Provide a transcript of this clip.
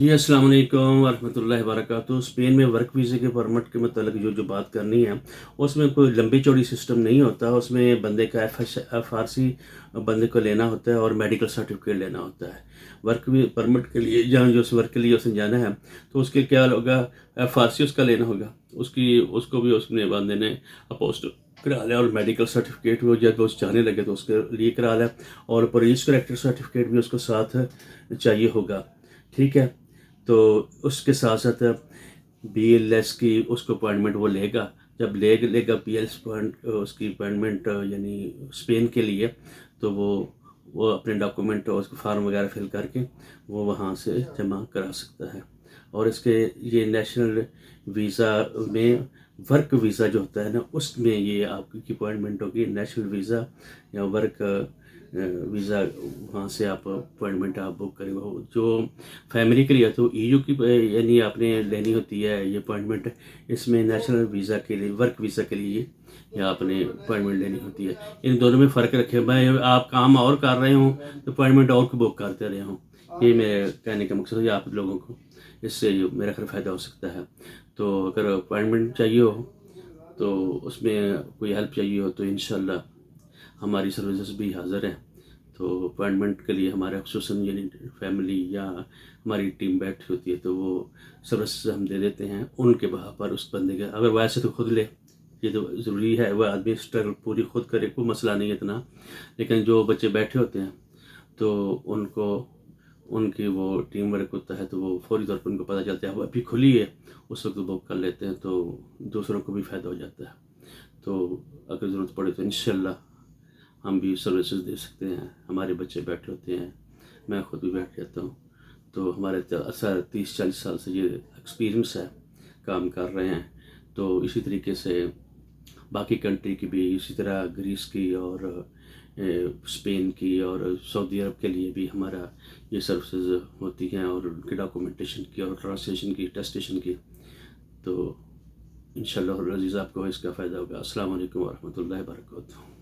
جی अस्सलाम वालेकुम वरहमतुल्लाहि वबरकातुहू। स्पेन में वर्क वीज़े के परमिट के मतलब जो बात करनी है, उसमें कोई लंबी चौड़ी सिस्टम नहीं होता। उसमें बंदे का एफ आर सी बंदे को लेना होता है और मेडिकल सर्टिफिकेट लेना होता है। वर्क परमिट के लिए जहाँ जो उस वर्क के लिए उसने जाना है, तो उसके क्या होगा, एफ आर सी उसका लेना होगा। उसको भी उसने बंदे ने अपोस्ट करा लिया, और मेडिकल सर्टिफिकेट भी जब उस जाने लगे तो उसके लिए करा लिया, और पुलिस करेक्टर सर्टिफिकेट भी उसको साथ चाहिए होगा। ठीक है, तो उसके साथ साथ BLS की उसको अपॉइंटमेंट वो लेगा। जब लेगा BLS पॉइंट उसकी अपॉइंटमेंट यानी स्पेन के लिए, तो वो अपने डॉक्यूमेंट और उसके फार्म वगैरह फिल करके वो वहाँ से जमा करा सकता है। और इसके ये नेशनल वीज़ा में वर्क वीज़ा जो होता है ना, उसमें ये आपकी अपॉइंटमेंट होगी। नेशनल वीज़ा या वर्क वीज़ा, वहाँ से आप अपॉइंटमेंट आप बुक करेंगे। जो फैमिली के लिए तो EU की यानी आपने लेनी होती है ये अपॉइंटमेंट। इसमें नेशनल वीज़ा के लिए, वर्क वीज़ा के लिए या आपने अपॉइंटमेंट लेनी होती है। इन दोनों में फ़र्क रखे। मैं आप काम और कर रहे हो तो अपॉइंटमेंट और को बुक करते रहे हूँ। ये मेरे कहने का मकसद है आप लोगों को, इससे मेरा खैर फ़ायदा हो सकता है। तो अगर अपॉइंटमेंट चाहिए हो, तो उसमें कोई हेल्प चाहिए हो, तो इंशाल्लाह हमारी सर्विसेज भी हाज़िर हैं। तो अपॉइंटमेंट के लिए हमारे खुसूसन यानी फैमिली या हमारी टीम बैठी होती है, तो वो सर्विसेज हम दे देते हैं उनके बहा पर उस बंदे के। अगर वैसे तो खुद ले, ये तो ज़रूरी है, वह आदमी स्ट्रगल पूरी खुद करे, कोई मसला नहीं है इतना। लेकिन जो बच्चे बैठे होते हैं तो उनको उनकी वो टीम वर्क होता है, तो वो फौरी तौर पर उनको पता चलता है वो अभी खुली है, उस वक्त बुक कर लेते हैं, तो दूसरों को भी फ़ायदा हो जाता है। तो अगर ज़रूरत पड़े तो इंशाल्लाह हम भी सर्विसेज दे सकते हैं। हमारे बच्चे बैठे होते हैं, मैं खुद भी बैठ जाता हूँ। तो हमारे 30-40 साल से ये एक्सपीरियंस है, काम कर रहे हैं। तो इसी तरीके से बाकी कंट्री की भी, इसी तरह ग्रीस की और स्पेन की और सऊदी अरब के लिए भी हमारा ये सर्विसेज होती हैं, और उनके डॉक्यूमेंटेशन की और ट्रांसलेशन की, टेस्टेशन की। तो इंशाल्लाह अज़ीज़ आपको इसका फ़ायदा होगा। अस्सलाम वालेकुम वरहमतुल्लाहि वबरकातुहू।